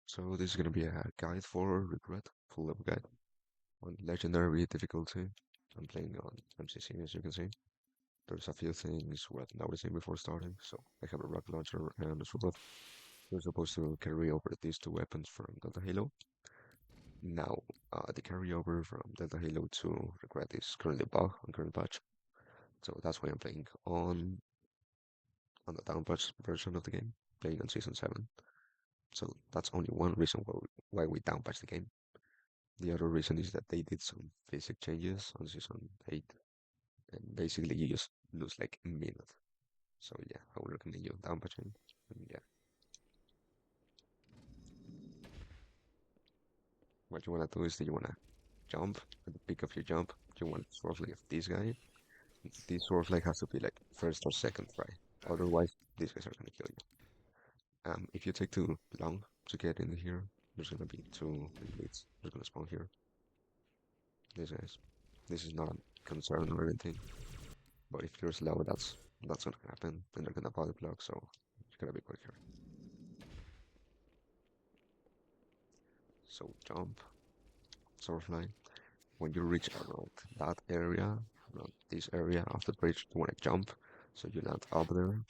So this is gonna be a guide for regret, full level guide on legendary difficulty. I'm playing on MCC as you can see. There's a few things worth noticing before starting. So I have a rocket launcher and a sword. You're supposed to carry over these two weapons from Delta Halo. Now, the carryover from Delta Halo to regret is currently bug on current patch. So that's why I'm playing on the down patch version of the game, playing on season 7. So that's only one reason why we down patch the game. The other reason is that they did some physics changes on season 8, and basically you just lose like a minute. So yeah, I would recommend you down patching. And yeah, what you wanna do is that you wanna jump. At the peak of your jump, you want sort of like this guy. This sort of like has to be like first or second try. Otherwise, these guys are gonna kill you. If you take too long to get in here, there's gonna be two elites. They're gonna spawn here. These guys. This is not a concern or anything. But if you're slow, that's gonna happen, and they're gonna body block, so you gotta be quick here. So jump, swordfly. When you reach around that area, around this area of the bridge, you wanna jump, so you land up there.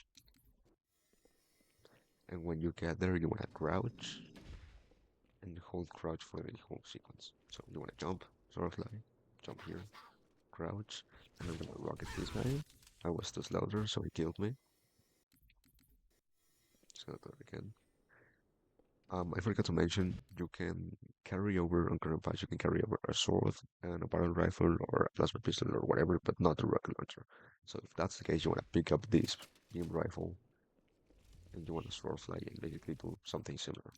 And when you get there, you wanna crouch and hold crouch for the whole sequence. So you wanna jump, swordfly, jump here, crouch, and I'm gonna rocket this guy. I was too slow there, so he killed me. Just gonna do it again. I forgot to mention you can carry over on current patch. You can carry over a sword and a barrel rifle or a plasma pistol or whatever, but not a rocket launcher. So if that's the case, you want to pick up this beam rifle and you want to sword fly and basically do something similar.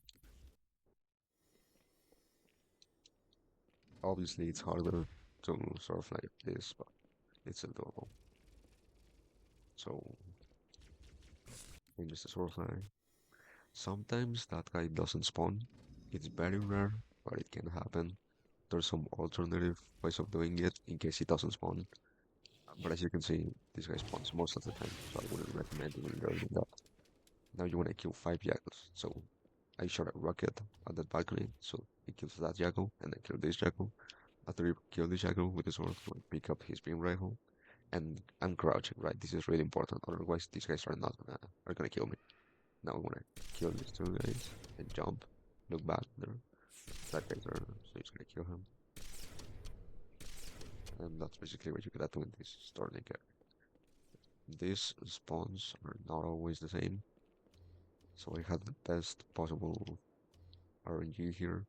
Obviously, it's harder to sword fly this, but it's still doable. So, use the sword fly. Sometimes that guy doesn't spawn. It's very rare, but it can happen. There's some alternative ways of doing it in case he doesn't spawn. But as you can see, this guy spawns most of the time, so I wouldn't recommend even learning that. Now you want to kill 5 Jackals. So I shot a rocket at that balcony, so he kills that Jackal, and then kill this Jackal. After you kill this Jackal with the sword, you want to pick up his beam rifle, and I'm crouching, right? This is really important, otherwise these guys are gonna kill me. Now I want to kill these two guys, and jump, look back there. That guy's there, so he's gonna kill him. And that's basically what you gotta do in this starting area. These spawns are not always the same, so I had the best possible RNG here.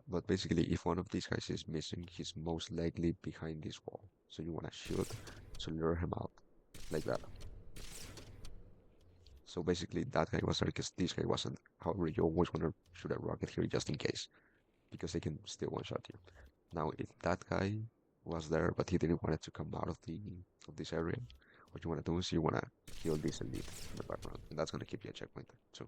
But basically, if one of these guys is missing, he's most likely behind this wall. So you wanna shoot to lure him out, like that. So basically, that guy was there because this guy wasn't. However, you always wanna shoot a rocket here just in case, because they can still one-shot you. Now, if that guy was there, but he didn't want it to come out of this area, what you want to do is you want to kill this elite in the background, and that's going to keep you a checkpoint too.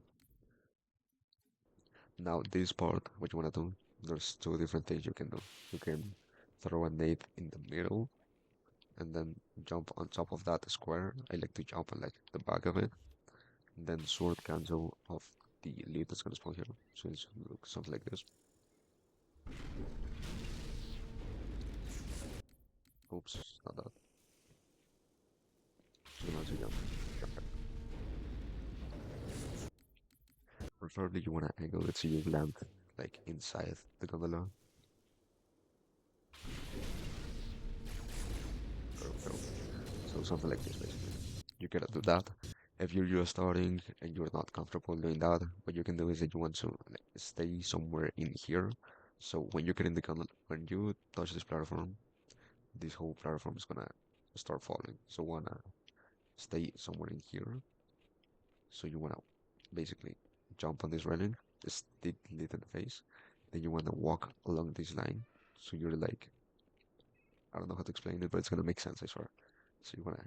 Now, this part, what you want to do, there's two different things you can do. You can throw a nade in the middle, and then jump on top of that square. I like to jump on like the back of it, and then sword cancel off the elite that's going to spawn here. So it should look something like this. Oops, not that. So now to jump. Preferably you want to angle it so you land like inside the gondola. There we go. So something like this basically. You gotta do that. If you're just starting and you're not comfortable doing that, what you can do is that you want to like, stay somewhere in here. So when you get in the gondola, when you touch this platform, this whole platform is gonna start falling. So wanna stay somewhere in here. So you wanna basically jump on this railing, stick it in the face. Then you wanna walk along this line. So you're like, I don't know how to explain it, but it's gonna make sense, I swear. So you wanna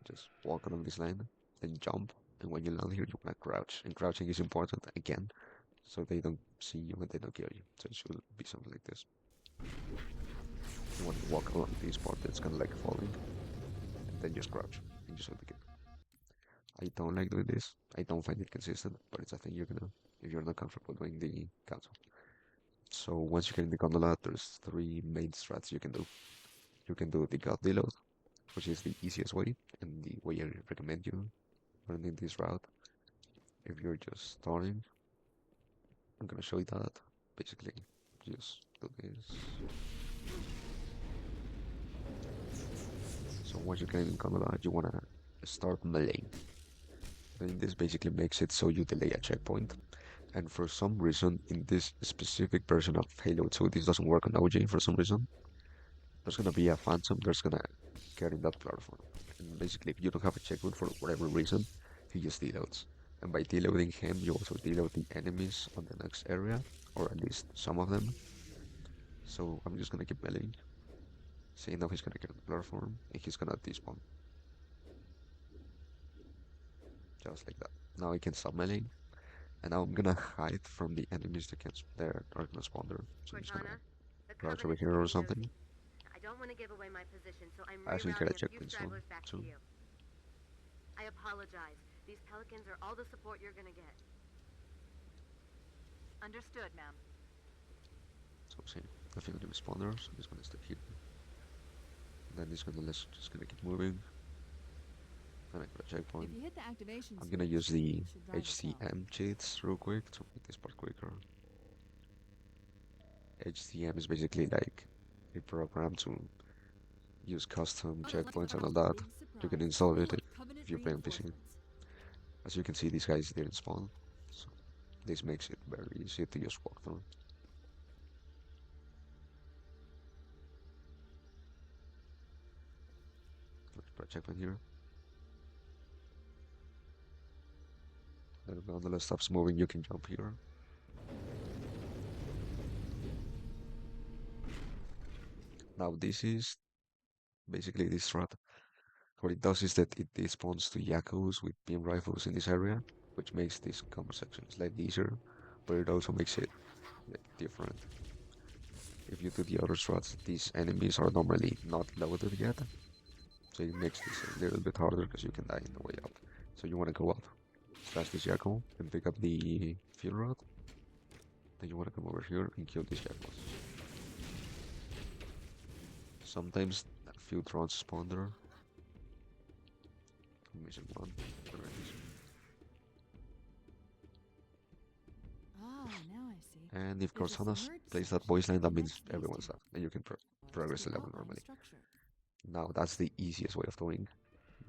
just walk along this line, then jump, and when you land here, you wanna crouch. And crouching is important again, so they don't see you and they don't kill you. So it should be something like this. You wanna walk along this part that's kinda like falling, and then just crouch and just hit the kill. I don't like doing this. I don't find it consistent, but it's a thing you can do if you're not comfortable doing the cancel. So once you get in the gondola, there's three main strats you can do. You can do the god deload, which is the easiest way and the way I recommend you learning this route. If you're just starting, I'm gonna show you that. Basically, just do this. So once you get in gondola, you wanna start melee. Then this basically makes it so you delay a checkpoint. And for some reason, in this specific version of Halo 2, this doesn't work on OG for some reason. There's gonna be a phantom that's gonna get in that platform. And basically, if you don't have a checkpoint for whatever reason, he just deloads. And by deloading him, you also deload the enemies on the next area, or at least some of them. So I'm just gonna keep meleeing. See, now he's gonna get on the platform, and he's gonna despawn. Just like that. Now I can stop meleeing, and now I'm gonna hide from the enemies that are gonna spawn there. So I'm just gonna crouch over here or something. I don't want to give away my position, so I'm I actually get a rerouting a few checkpoint soon, stragglers back to too. you. I apologize. These pelicans are all the support you're gonna get. Understood, ma'am. So see, nothing gonna spawn there, so I'm just gonna stay here. And then just gonna keep moving. Then I got a checkpoint. If you hit the activation I'm gonna switch, use the it should drive itself. HTM cheats real quick to make this part quicker. HTM is basically like a program to use custom checkpoints and all that. You can install it if you play on PC. As you can see, these guys didn't spawn, so this makes it very easy to just walk through. Let's put a checkpoint here. Then when the list stops moving, you can jump here. Now this is basically this strat. What it does is that it despawns to Yakos with beam rifles in this area, which makes this combo section slightly easier, but it also makes it like, different. If you do the other strats, these enemies are normally not loaded yet, so it makes this a little bit harder because you can die in the way up. So you want to go up, slash this Yakko, and pick up the fuel rod. Then you want to come over here and kill these Yakkos. Sometimes a few drones spawn there. I'm missing one. There it is. Ah, now I see. And if There's a Cortana submerged plays that section, voice line, that and means that's used everyone's to up, and you can progress the level outline the normally. structure. Now that's the easiest way of doing,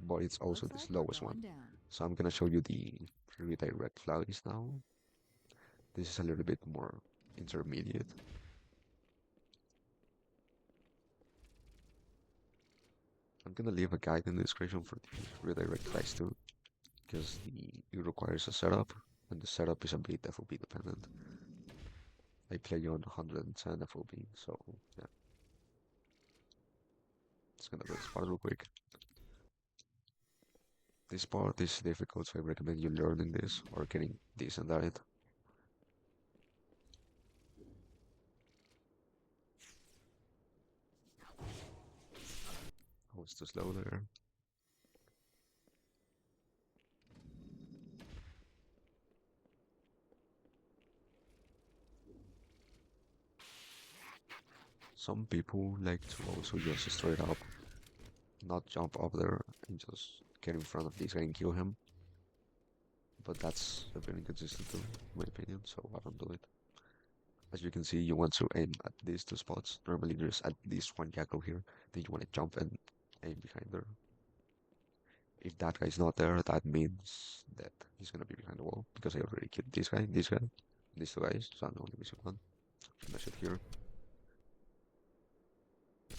but it's also the Looks like we're slowest one. going down. So I'm gonna show you the redirect flies now. This is a little bit more intermediate. I'm gonna leave a guide in the description for the redirect flies too, because it requires a setup, and the setup is a bit FOB dependent. I play on 110 FOB, so yeah. Just gonna do this part real quick. This part is difficult, so I recommend you learning this or getting decent at it. I was too slow there. Some people like to also just straight up not jump up there and just get in front of this guy and kill him. But that's a bit inconsistent too, in my opinion, so I don't do it. As you can see, you want to aim at these two spots. Normally there's at least one Yakko here. Then you want to jump and aim behind there. If that guy's not there, that means that he's gonna be behind the wall because I already killed this guy, these two guys, so I'm only missing one. I'm gonna shoot here.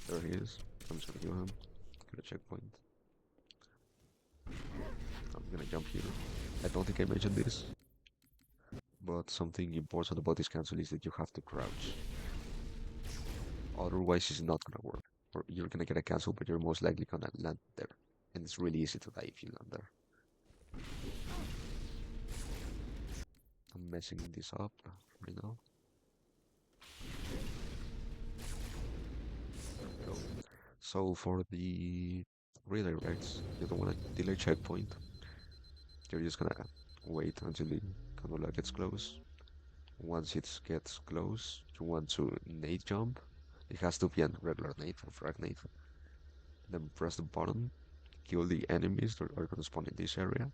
There he is. I'm just gonna kill him. Get a checkpoint. I'm gonna jump here. I don't think I mentioned this, but something important about this cancel is that you have to crouch. Otherwise, it's not gonna work. Or you're gonna get a cancel, but you're most likely gonna land there. And it's really easy to die if you land there. I'm messing this up right now. There we go. So for the redirects, you don't want to delay checkpoint. You're just gonna wait until the gondola gets close. Once it gets close, you want to nade jump. It has to be a regular nade or frag nade. Then press the button, kill the enemies that are gonna spawn in this area.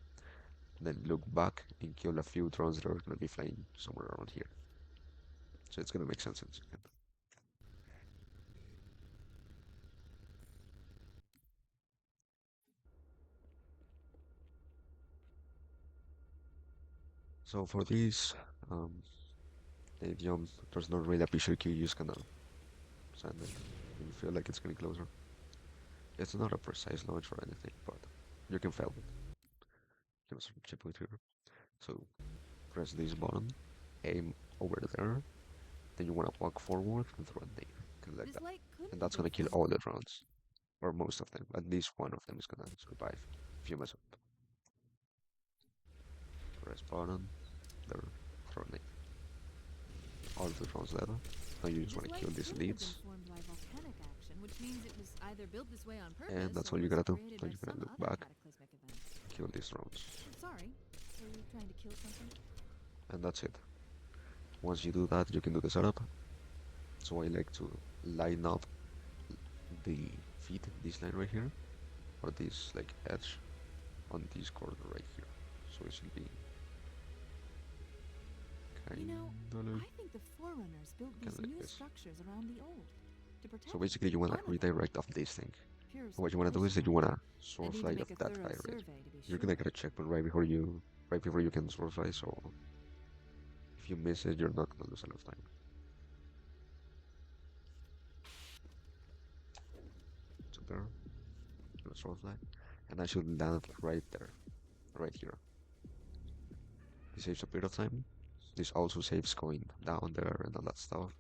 Then look back and kill a few drones that are gonna be flying somewhere around here. So it's gonna make sense in a second. So for this, nade jump, there's not really a picture queue, you just gonna send it when you feel like it's getting closer. It's not a precise launch or anything, but you can fail it. Give us some chip with here. So press this button, aim over there, then you want to walk forward and throw a nade, kind of like This that. light couldn't And have that's gonna been kill fun. all the drones, or most of them. At least one of them is gonna survive if you mess up. Press button, there, throw a nade. All the drones dead. Now you just This want to light kill these couldn't have been leads, formed by volcanic action, which means it was either built this way on purpose and that's or all you was gotta do. created Now by you're some gonna look other back, cataclysmic event. kill these drones, Sorry, were you trying to kill something? and that's it. Once you do that, you can do the setup. So I like to line up the feet, this line right here, or this like edge on this corner right here. So it should be You know, kind of I think the Forerunners built these like new this. structures around the old to protect So basically you want to one another. redirect off this thing. Pure So what you want to do is that you speculation, want mind. to I'd sword need fly to of make a that thorough guy right. survey to be You're sure. gonna get a checkpoint right before you can sword fly. So if you miss it, you're not gonna lose a lot of time. So there, I'm gonna sword fly, and I should land right there, right here. This saves a bit of time. This also saves going down there and all that stuff.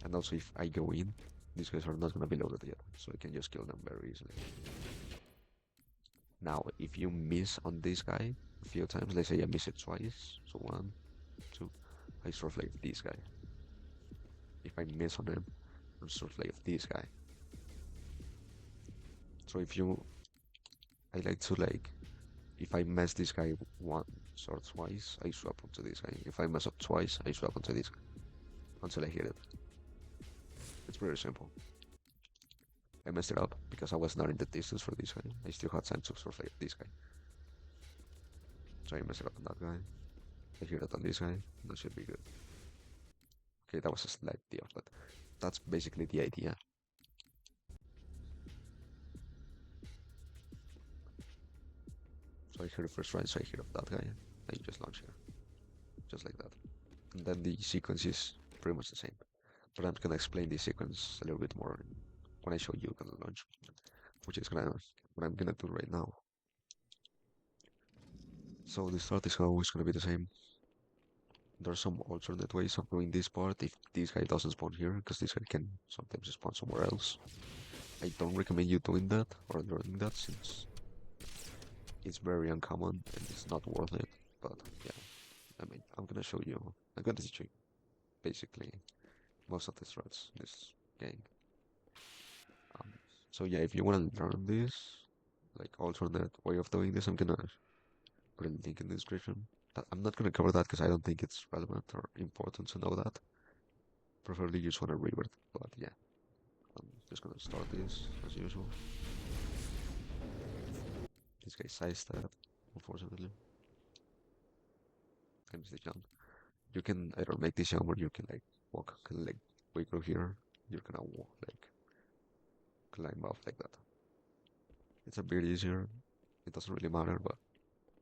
And also if I go in, these guys are not gonna be loaded yet, so I can just kill them very easily. Now, if you miss on this guy a few times, let's say I miss it twice, so one, two, I sort of like this guy. If I miss on him, I sort of like this guy. So I like to like, if I mess this guy once or twice, I swap onto this guy. If I mess up twice, I swap onto this guy until I hit it. It's very simple. I messed it up because I was not in the distance for this guy. I still had time to sort of like this guy. So I messed it up on that guy. I hit it on this guy. That should be good. Okay, that was a slight deal, but that's basically the idea. So I hit it first try, so I hit off that guy. Then you just launch here. Just like that. And then the sequence is pretty much the same. But I'm gonna explain the sequence a little bit more when I show you gonna launch, which is gonna what I'm gonna do right now. So the start is always gonna be the same. There's some alternate ways of doing this part if this guy doesn't spawn here, because this guy can sometimes spawn somewhere else. I don't recommend you doing that or learning that since it's very uncommon and it's not worth it. But yeah, I mean, I'm gonna teach you basically most of the strats in this game. Um, so yeah, if you want to learn this, like alternate way of doing this, I'm gonna put a link in the description. I'm not gonna cover that because I don't think it's relevant or important to know that. Preferably you just want to revert, but yeah, I'm just gonna start this as usual. This guy sidestep, unfortunately. I missed the jump. You can either make this jump or you can like walk, kind of like wiggle here. You're gonna walk like climb up like that. It's a bit easier. It doesn't really matter, but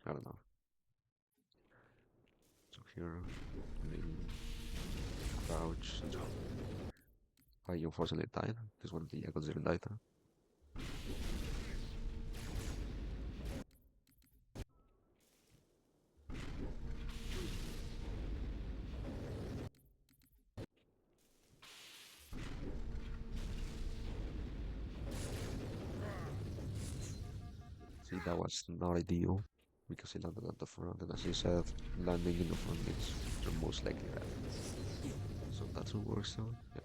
I don't know. So here, maybe crouch and jump. I unfortunately died. This one of the Eagles didn't die. See, that was not ideal because he landed at the front, and as you said, landing in the front means you're most likely dead. So that's what works though. Yeah.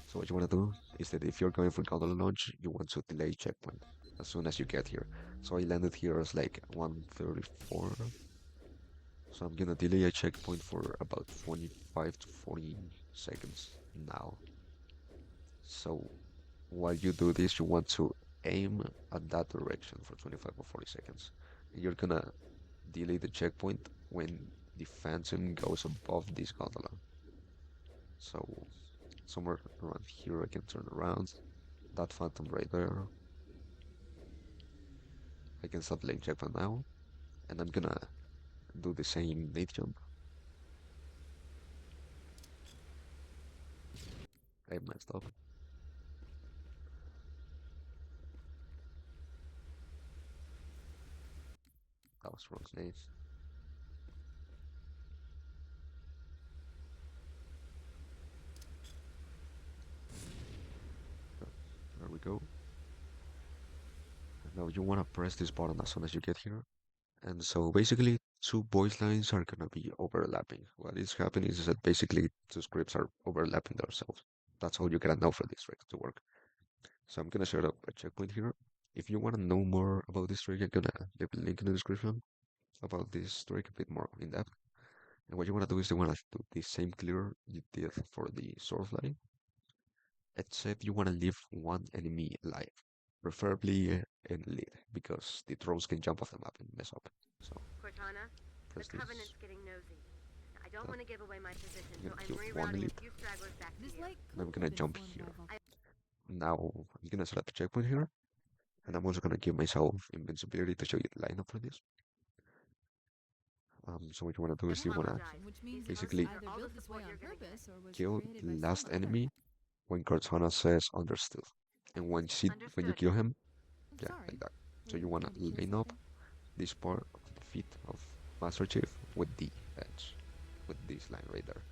So what you want to do is that if you're going for gondola launch, you want to delay checkpoint as soon as you get here. So I landed here as like 134, So I'm gonna delay a checkpoint for about 25 to 40 seconds now. So while you do this, you want to aim at that direction for 25 or 40 seconds. And you're gonna delay the checkpoint when the phantom goes above this gondola. So somewhere around here I can turn around. That phantom right there. I can start delaying checkpoint now. And I'm gonna do the same nade jump. I messed up. That was wrong nade. There we go. Now you wanna press this button as soon as you get here. And so basically two voice lines are gonna be overlapping. What is happening is that basically two scripts are overlapping themselves. That's all you gotta know for this trick to work. So I'm gonna set up a checkpoint here. If you wanna know more about this trick, I'm gonna leave a link in the description about this trick a bit more in depth. And what you wanna do is you wanna do the same clear you did for the sword fly, except you wanna leave one enemy alive, preferably in lead, because the trolls can jump off the map and mess up. So Cortana, the press this. Covenant's getting nosy. I don't want to give away my position, I'm so gonna I'm kill one rerouting elite. a few stragglers back to This you. light And I'm could gonna have been jump formed here. by Now I'm gonna set up a checkpoint here, and I'm also gonna give myself invincibility to show you the lineup for this. So what you wanna do is you wanna action, which means basically it was either built this way on purpose or was kill created the by last some other. enemy when Cortana says understood. And when you Understood, kill ma'am. him, I'm yeah, sorry. like that. Were So you you wanna trying to kill line up something? this part of the feet of Master Chief with the edge, with this line right there.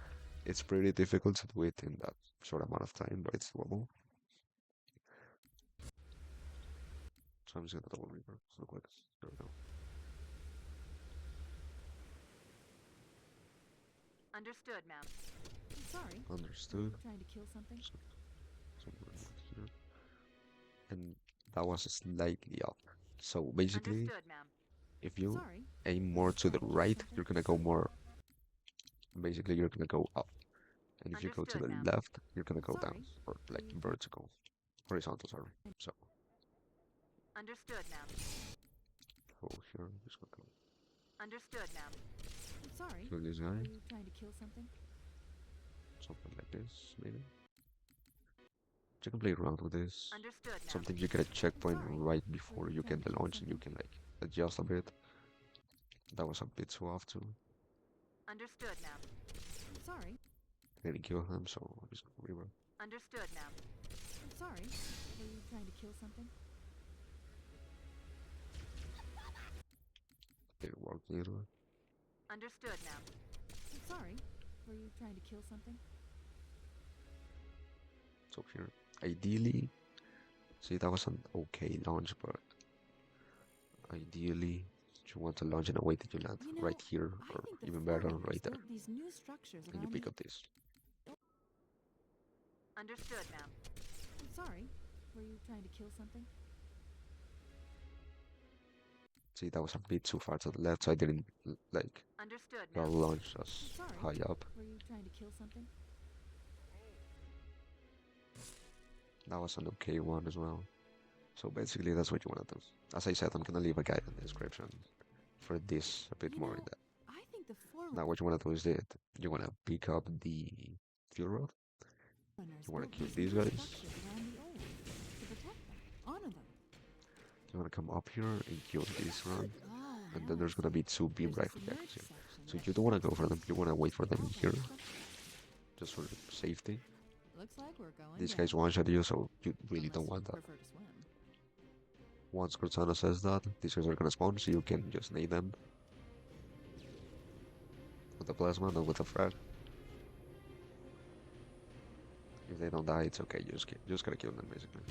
It's pretty difficult to do it in that short amount of time, but it's doable. So I'm just gonna double reverse real quick. There we go. Understood, ma'am. I'm sorry. Were Understood. you trying to kill something? Somewhere around here. And that was slightly up. So basically, Understood, ma'am. if I'm you sorry. aim Were more you to trying the to kill right, something? you're gonna go more. Basically, you're gonna go up. And if you go to Understood, the ma'am. left, you're gonna I'm go down, sorry. or Were like you vertical, horizontal, sorry. So Understood, ma'am. go here, just gonna go Understood, ma'am. I'm sorry. kill this Were guy, you trying to kill something? something like this, maybe. You can play around with this. Understood, ma'am. Sometimes you get a checkpoint sorry. right Were before you you trying get to the kill launch, and you something? can like adjust a bit. That was a bit too off too. Understood, ma'am. I'm sorry. I didn't kill him, so I'm just gonna reroll. Understood, ma'am. I'm sorry. Were you trying to kill something? Didn't work either. Understood, ma'am. I'm sorry. Were you trying to kill something? So here, ideally, see that was an okay launch, but ideally, you want to launch in a way that you land You know, right here, I or think the even better, foreigners right there, built these new structures and you around pick the... up this. Understood, ma'am. I'm sorry. Were you trying to kill something? See, that was a bit too far to the left, so I didn't like Understood, ma'am. launch I'm as sorry. high up. Were you trying to kill something? That was an okay one as well. So basically, that's what you want to do. As I said, I'm gonna leave a guide in the description for this a bit You more in know, depth. I think the foreigners Now, what you want to do is that you want to pick up the fuel rod. You want built to kill these these new guys. structures around the old to protect them, honor them. You want to come up here and kill this run. Oh, And now then I there's gonna see. be two beam There's a rifle submerged guys here. section So that you don't want to go keeps for them. these You want to wait for them outlaws here, from- just for safety. Looks like we're going These down. guys one-shot you, so you really Unless don't you want that. prefer to swim. Once Cortana says that, these guys are gonna spawn, so you can just nade them with the plasma, not with the frag. If they don't die, it's okay. You just gotta kill them basically.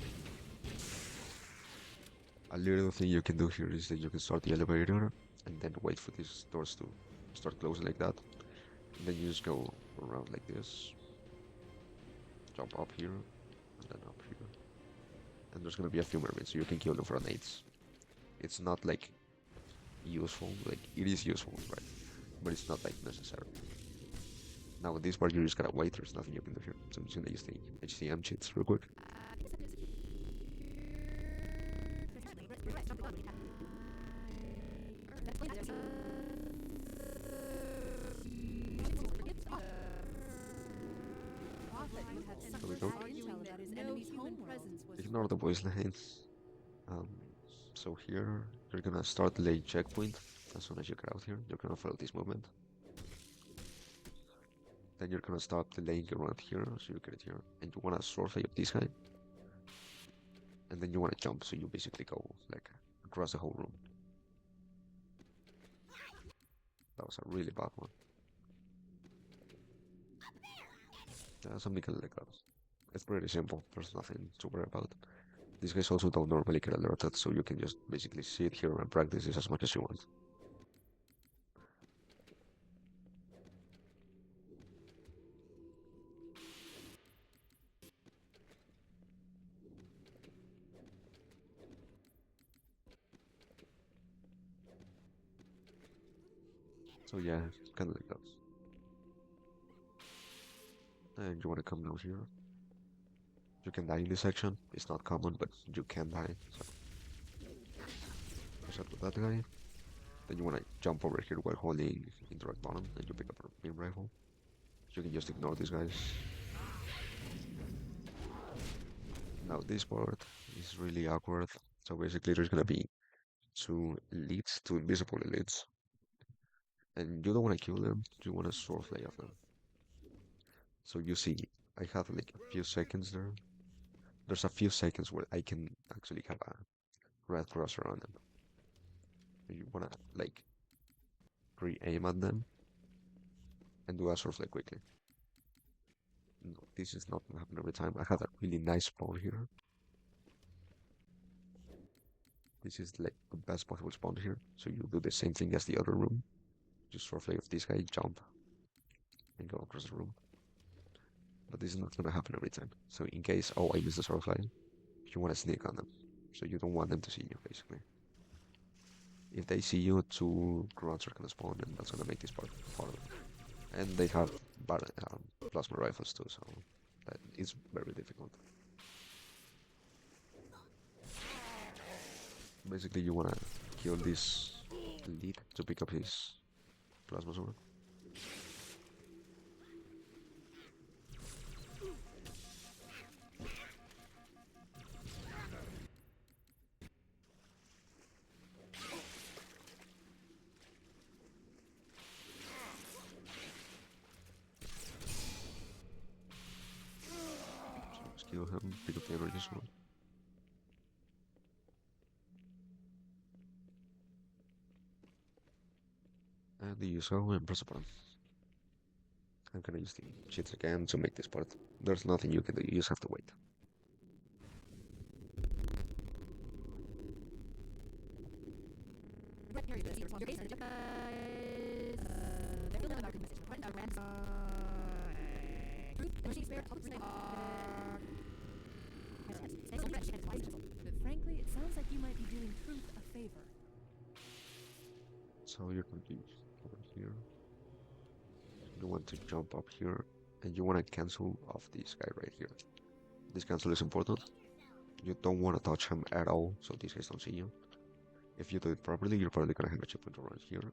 A little thing you can do here is that you can start the elevator and then wait for these doors to start closing like that. And then you just go around like this, jump up here, and then up here. And there's gonna be a few mermaids, so you can kill them for nades. It's not like useful, like it is useful, right? but it's not like necessary. Now in this part you just gotta wait, there's nothing you can do here. So I'm just gonna use the HCM cheats real quick. There we go. Ignore the voice lines. Um, so here you're gonna start the lane checkpoint. As soon as you get out here, you're gonna follow this movement. Then you're gonna stop delaying around here, so you get it here, and you wanna sword play up this guy, and then you wanna jump, so you basically go like across the whole room. That was a really bad one. Something like that. It's pretty simple. There's nothing to worry about. These guys also don't normally get alerted, so you can just basically sit here and practice this as much as you want. So yeah, kind of like that. And you want to come down here. You can die in this section. It's not common, but you can die. So push up with that guy. Then you want to jump over here while holding interact button, and you pick up a beam rifle. You can just ignore these guys. Now this part is really awkward. So basically there's gonna be two elites, two invisible elites. And you don't want to kill them, you want to sword play of them. So you see, I have like a few seconds there. There's a few seconds where I can actually have a red crosser on them. You wanna like re-aim at them and do a sword play quickly. No, this is not gonna happen every time. I have a really nice spawn here. This is like the best possible spawn here. So you do the same thing as the other room. Just sword play of this guy, jump, and go across the room. But this is not gonna happen every time. So in case, oh, I missed the sword play, you wanna sneak on them. So you don't want them to see you, basically. If they see you, two grunts are gonna spawn, and that's gonna make this part harder. And they have plasma rifles too, so that is very difficult. Basically, you wanna kill this lead to pick up his plasma sword. So just kill him, pick up the energy sword. And the use go and press a button. I'm gonna use the cheats again to make this part. There's nothing you can do, you just have to wait. But frankly, it sounds like you might be doing Truth a favor. So you're gonna be over here. You want to jump up here, and you want to cancel off this guy right here. This cancel is important. You don't want to touch him at all, so these guys don't see you. If you do it properly, you're probably gonna have a checkpoint around here.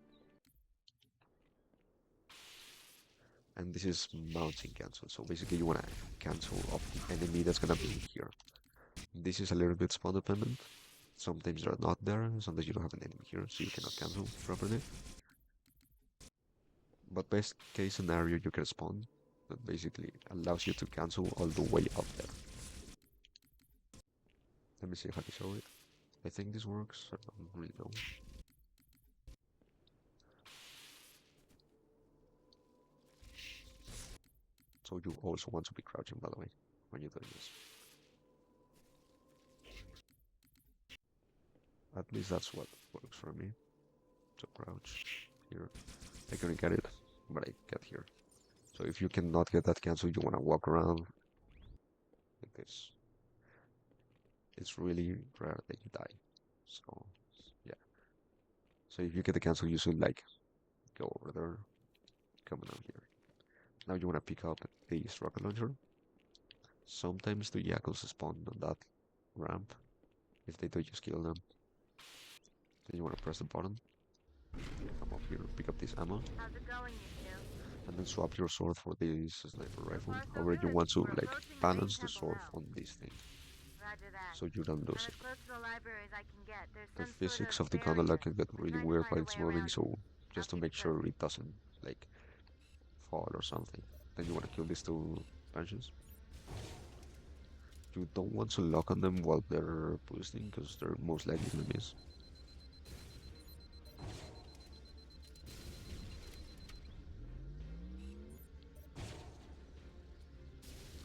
And this is mounting cancel, so basically you want to cancel off the enemy that's gonna be here. This is a little bit spawn dependent. Sometimes they're not there, sometimes you don't have an enemy here, so you cannot cancel properly. But best case scenario, you can spawn that basically allows you to cancel all the way up there. Let me see if I can show it. I think this works, I don't really know. So you also want to be crouching, by the way, when you're doing this. At least that's what works for me. So crouch here. I couldn't get it, but I get here. So if you cannot get that cancel, you want to walk around like this. It's really rare that you die. So yeah. So if you get the cancel, you should like go over there, come down here. Now you wanna pick up this rocket launcher. Sometimes the jackals spawn on that ramp. If they do, just kill them. Then you wanna press the button, come up here, pick up this ammo, How's it going, you two? and then swap your sword for this sniper rifle. Far, so However, you good. want to We're like approaching the main balance the temple sword now. on this thing, Roger that. so you don't I'm lose as it. close to the library as I can get. There's The some sort physics of of the gondola barrier. can get We're really trying to weird find while a it's way moving, around it. so I'll just to keep make you sure posted. it doesn't like fall or something. Then you want to kill these two benches. You don't want to lock on them while they're boosting, because they're most likely gonna miss.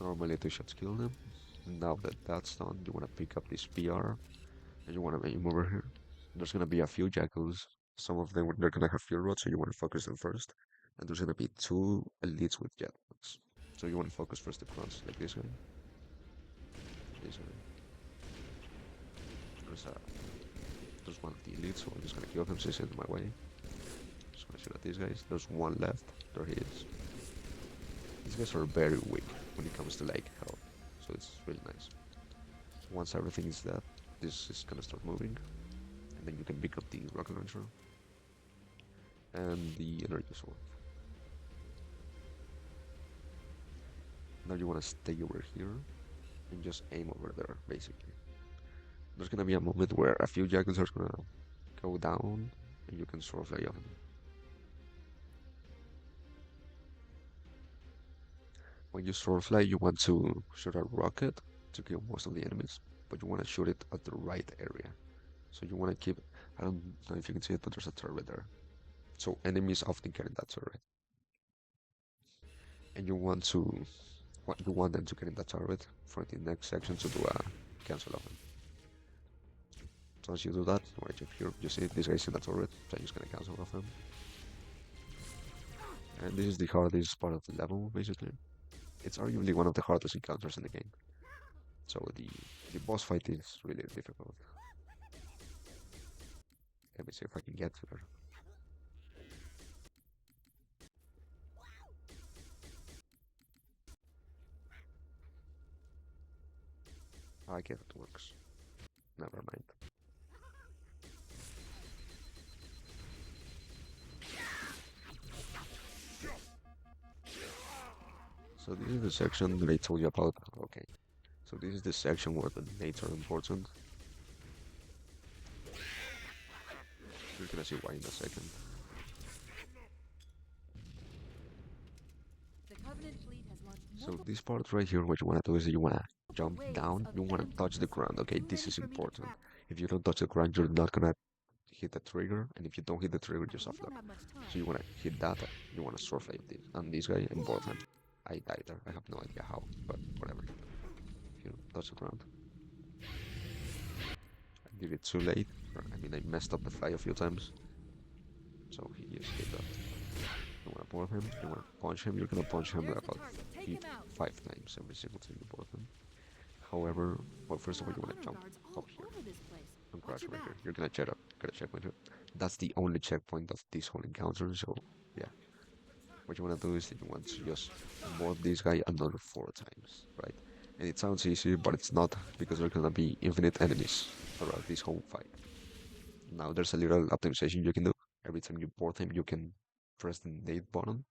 Normally 2 shots kill them. Now that that's done, you want to pick up this PR, and you want to aim over here. There's gonna be a few jackals. Some of them they're gonna have fuel rods, so you want to focus them first. And there's gonna be 2 elites with jetpacks. So you want to focus first the grunts, like this guy. This guy. There's a there's one of the elites, so I'm just gonna kill him since he's in my way. Just gonna shoot at these guys. There's one left. There he is. These guys are very weak when it comes to like health, so it's really nice. So once everything is dead, this is gonna start moving, and then you can pick up the rocket launcher and the energy sword. Now you wanna stay over here and just aim over there, basically. There's gonna be a moment where a few jackals are gonna go down, and you can sort of fly off them. When you sword fly, you want to shoot a rocket to kill most of the enemies, but you want to shoot it at the right area. So you want to keep, I don't know if you can see it, but there's a turret there. So enemies often get in that turret. And you want them to get in that turret for the next section to do a cancel of them. So as you do that, you want to check here, you see this guy's in the turret, so I'm just gonna cancel off him. And this is the hardest part of the level, basically. It's arguably one of the hardest encounters in the game. So the boss fight is really difficult. Let me see if I can get to her. I guess it works. Never mind. So this is the section that I told you about. Okay. So this is the section where the nades are important. You're gonna see why in a second. The Covenant fleet has launched So multiple this part right here, what you wanna do is you wanna jump waves down. of You wanna touch the ambush. ground. Okay, You this ready is for me to important. trap? If you don't touch the ground, you're not gonna hit the trigger, and if you don't hit the trigger, you're We soft don't lock. have much time. So you wanna hit that. You wanna sword flame this and this guy and both them. I died there. I have no idea how, but whatever. If you don't touch the ground. I did it too late. I mean, I messed up the fly a few times. So he just hit that. You wanna board him, you wanna punch him, you're gonna punch him Here's the about target. Take eight, him out. 5 times every single time you board him. However, well, first of all, There you are wanna honor jump guards all up here over this place. and Watch crash your over back. here. You're gonna get a checkpoint here. That's the only checkpoint of this whole encounter, so yeah. What you wanna do is that you want to just board this guy another 4 times, right? And it sounds easy, but it's not, because there are gonna be infinite enemies throughout this whole fight. Now there's a little optimization you can do. Every time you board him, you can press the nade button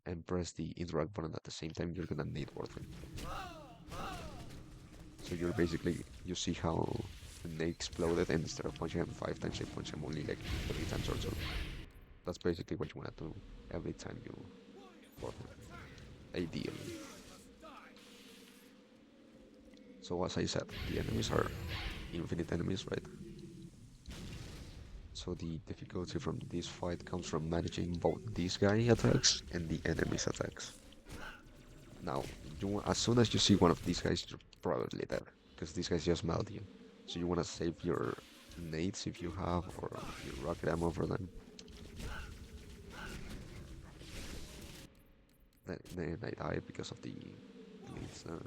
and press the interact button at the same time. You're gonna nade board him. So you're basically, you see how the nade exploded, and instead of punching him 5 times, you punch him only like 3 times or so. That's basically what you wanna do every time you board him, ideally. So as I said, the enemies are infinite enemies, right? So the difficulty from this fight comes from managing both these guy attacks and the enemy's attacks. Now, as soon as you see one of these guys, you're probably dead, because these guys just melt you. So you want to save your nades if you have, or your rocket ammo for them. Then I died because of the nades, so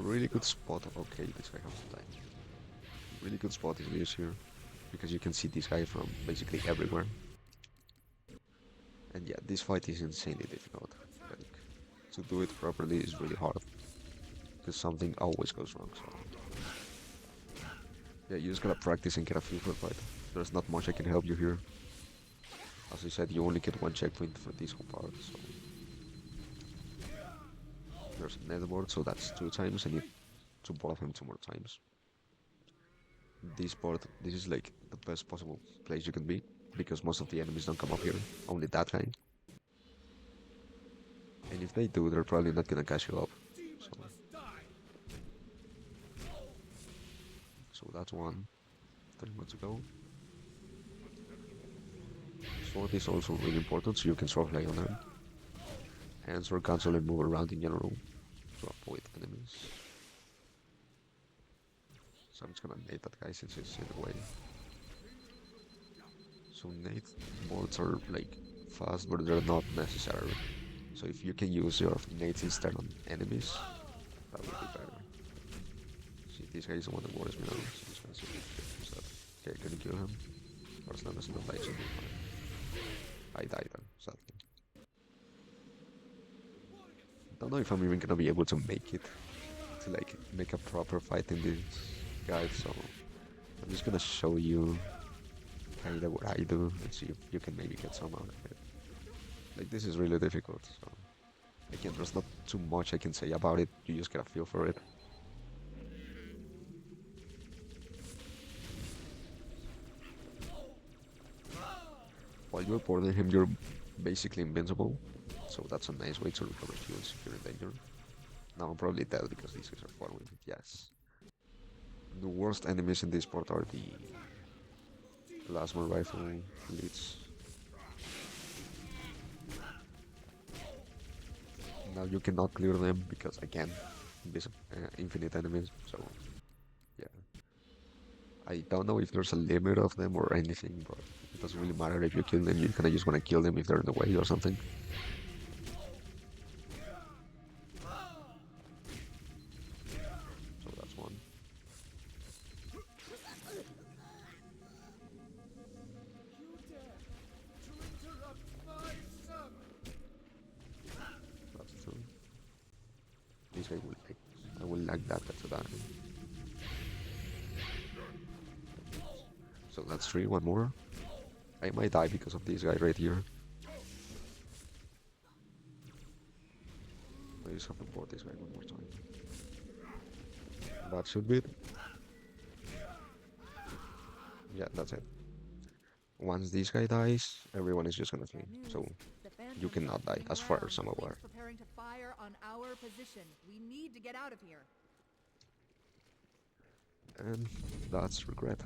really good spot. Okay, this guy has to die. Really good spot is this here, because you can see this guy from basically everywhere. And yeah, this fight is insanely difficult. Like, to do it properly is really hard, because something always goes wrong. So yeah, you just gotta practice and get a feel for the fight. There's not much I can help you here. As I said, you only get one checkpoint for this whole part, so there's a netherboard, so that's 2 times. I need to bother him 2 more times. This part, this is like the best possible place you can be, because most of the enemies don't come up here, only that guy. And if they do, they're probably not gonna catch you up. So that's one. 3 more to go. Sword is also really important, so you can sword play on them. Hands or cancel and move around in general to avoid enemies. So I'm just gonna nade that guy since he's in the way. So nade boards are like fast, but they're not necessary. So if you can use your nades instead on enemies, that would be better. See, this guy is the one that worries me now, so I'm just gonna see if he that. Okay, can you kill him? Or as long as he don't die, should be fine. I died then, sadly. Don't know if I'm even gonna be able to make it to like make a proper fight in this guide, so I'm just gonna show you kinda what I do and see if you can maybe get some out of it. Like, this is really difficult, so again, there's not too much I can say about it, you just get a feel for it. While you're boarding him, you're basically invincible, so that's a nice way to recover heals if you're in danger. Now I'm probably dead because these guys are following me, yes. The worst enemies in this part are the plasma rifle elites. Now you cannot clear them because, again, this infinite enemies, so yeah. I don't know if there's a limit of them or anything, but it doesn't really matter if you kill them, you kinda just wanna kill them if they're in the way or something. So that's one. That's two. This guy will like, I will like that, that's a die. So that's three, one more. I might die because of this guy right here. I just have to board this guy one more time. That should be it. Yeah, that's it. Once this guy dies, everyone is just gonna flee. So you cannot die, as far as I'm aware. Preparing to fire on our position. We need to get out of here. And that's regret.